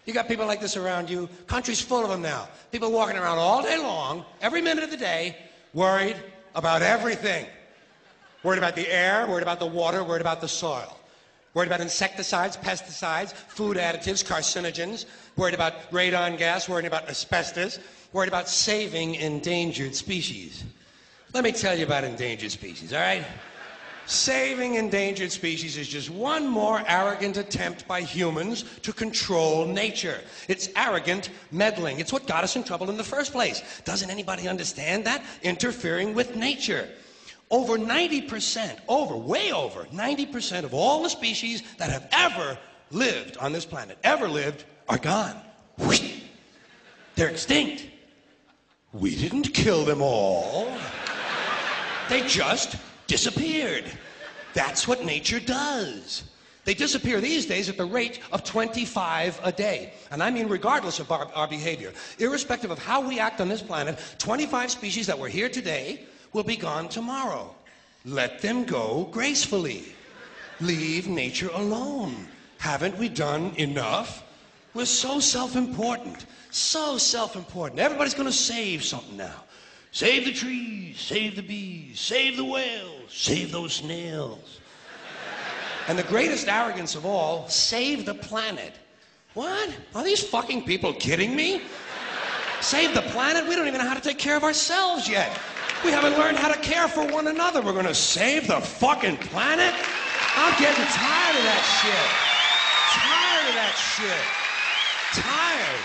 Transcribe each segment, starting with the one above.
You got people like this around you. Country's full of them now. People walking around all day long, every minute of the day, worried about everything. Worried about the air, worried about the water, worried about the soil. Worried about insecticides, pesticides, food additives, carcinogens. Worried about radon gas, worried about asbestos. Worried about saving endangered species. Let me tell you about endangered species, all right? Saving endangered species is just one more arrogant attempt by humans to control nature. It's arrogant meddling. It's what got us in trouble in the first place. Doesn't anybody understand that? Interfering with nature. Over 90%, way over 90% of all the species that have ever lived on this planet, are gone. They're extinct. We didn't kill them all. They just disappeared. That's what nature does. They disappear these days at the rate of 25 a day. And I mean regardless of our behavior. Irrespective of how we act on this planet, 25 species that were here today will be gone tomorrow. Let them go gracefully. Leave nature alone. Haven't we done enough? We're so self-important. So self-important. Everybody's going to save something now. Save the trees, save the bees, save the whales, save those snails. And the greatest arrogance of all, save the planet. What? Are these fucking people kidding me? Save the planet? We don't even know how to take care of ourselves yet. We haven't learned how to care for one another. We're gonna save the fucking planet? I'm getting tired of that shit. Tired of that shit. Tired.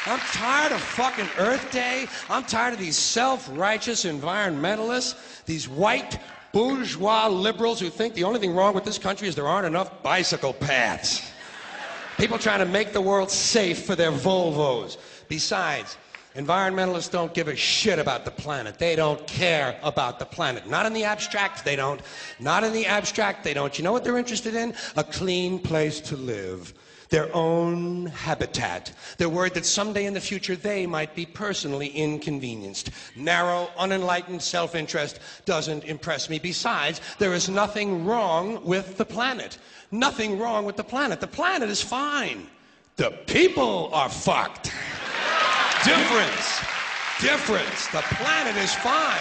I'm tired of fucking Earth Day. I'm tired of these self-righteous environmentalists, these white bourgeois liberals who think the only thing wrong with this country is there aren't enough bicycle paths. People trying to make the world safe for their Volvos. Besides, environmentalists don't give a shit about the planet. They don't care about the planet. Not in the abstract, they don't. Not in the abstract, they don't. You know what they're interested in? A clean place to live. Their own habitat. They're worried that someday in the future they might be personally inconvenienced. Narrow, unenlightened self-interest doesn't impress me. Besides, there is nothing wrong with the planet. Nothing wrong with the planet. The planet is fine. The people are fucked. Difference. Difference. The planet is fine.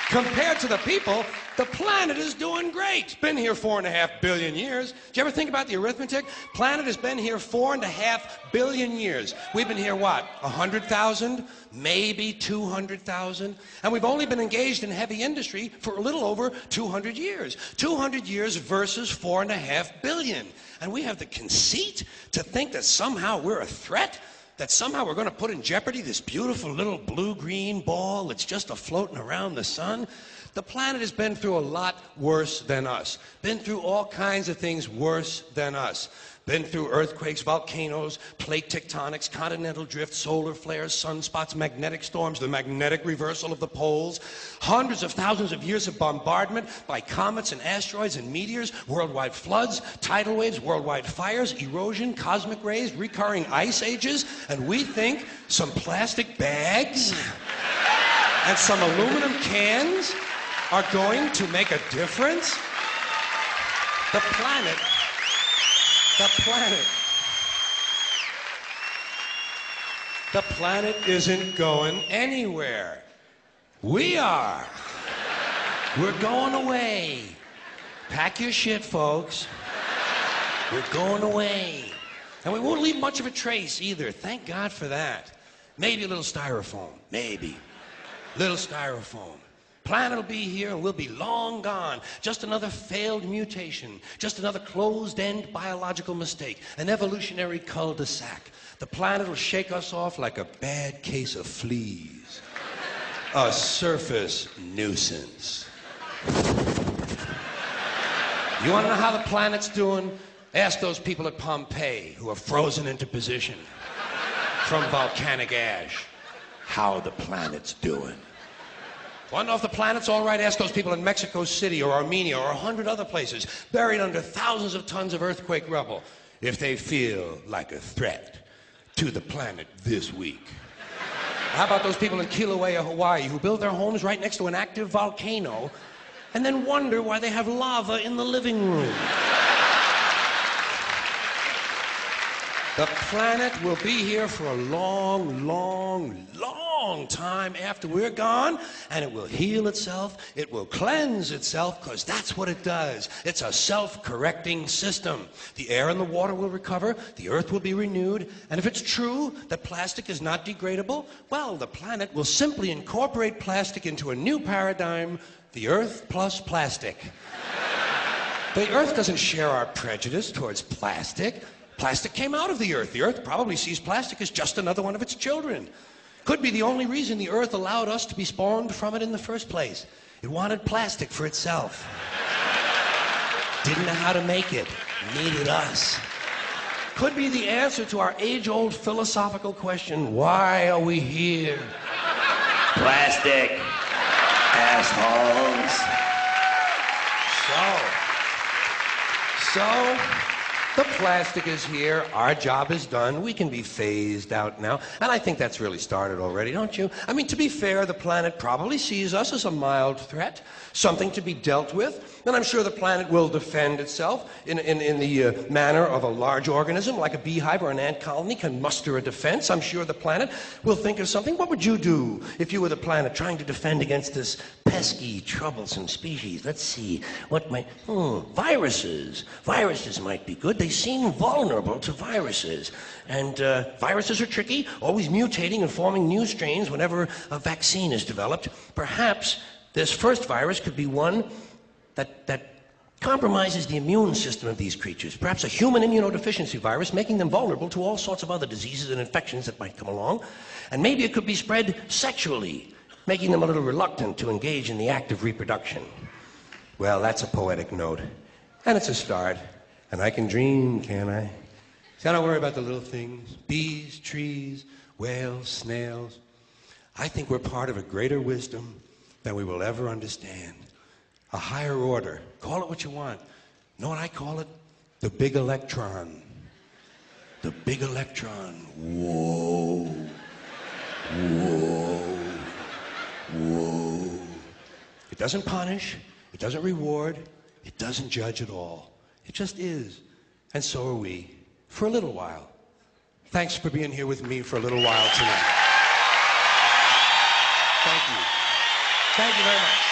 Compared to the people, the planet is doing great. Been here 4.5 billion years. Did you ever think about the arithmetic? Planet has been here 4.5 billion years. We've been here, what, 100,000? Maybe 200,000? And we've only been engaged in heavy industry for a little over 200 years. 200 years versus 4.5 billion. And we have the conceit to think that somehow we're a threat? That somehow we're going to put in jeopardy this beautiful little blue-green ball that's just a-floating around the sun? The planet has been through a lot worse than us. Been through all kinds of things worse than us. Been through earthquakes, volcanoes, plate tectonics, continental drift, solar flares, sunspots, magnetic storms, the magnetic reversal of the poles, hundreds of thousands of years of bombardment by comets and asteroids and meteors, worldwide floods, tidal waves, worldwide fires, erosion, cosmic rays, recurring ice ages, and we think some plastic bags and some aluminum cans are going to make a difference? The planet isn't going anywhere. We are. We're going away. Pack your shit, folks. We're going away. And we won't leave much of a trace either. Thank God for that. Maybe a little styrofoam. Maybe. Little styrofoam. Planet will be here and we'll be long gone. Just another failed mutation. Just another closed-end biological mistake. An evolutionary cul-de-sac. The planet will shake us off like a bad case of fleas. A surface nuisance. You want to know how the planet's doing? Ask those people at Pompeii who are frozen into position from volcanic ash how the planet's doing. Want to know if the planet's all right? Ask those people in Mexico City or Armenia or 100 other places buried under thousands of tons of earthquake rubble if they feel like a threat to the planet this week. How about those people in Kilauea, Hawaii who build their homes right next to an active volcano and then wonder why they have lava in the living room? The planet will be here for a long, long, long time after we're gone, and it will heal itself, it will cleanse itself, because that's what it does. It's a self-correcting system. The air and the water will recover, the earth will be renewed, and if it's true that plastic is not degradable, well, the planet will simply incorporate plastic into a new paradigm, the earth plus plastic. The earth doesn't share our prejudice towards plastic. Plastic came out of the earth. The earth probably sees plastic as just another one of its children. Could be the only reason the earth allowed us to be spawned from it in the first place. It wanted plastic for itself. Didn't know how to make it. Needed us. Could be the answer to our age-old philosophical question, why are we here? Plastic. Assholes. So, the plastic is here, our job is done, we can be phased out now, and I think that's really started already, don't you? I mean, to be fair, the planet probably sees us as a mild threat, something to be dealt with, and I'm sure the planet will defend itself in the manner of a large organism, like a beehive or an ant colony can muster a defense. I'm sure the planet will think of something. What would you do if you were the planet trying to defend against this pesky, troublesome species? Let's see, what might... viruses. Viruses might be good. They seem vulnerable to viruses. And viruses are tricky, always mutating and forming new strains whenever a vaccine is developed. Perhaps this first virus could be one that compromises the immune system of these creatures. Perhaps a human immunodeficiency virus, making them vulnerable to all sorts of other diseases and infections that might come along. And maybe it could be spread sexually, making them a little reluctant to engage in the act of reproduction. Well, that's a poetic note. And it's a start. And I can dream, can't I? See, I don't worry about the little things. Bees, trees, whales, snails. I think we're part of a greater wisdom than we will ever understand. A higher order. Call it what you want. You know what I call it? The big electron. The big electron. Whoa. Whoa. Whoa. It doesn't punish. It doesn't reward. It doesn't judge at all. It just is. And so are we. For a little while. Thanks for being here with me for a little while tonight. Thank you. Thank you very much.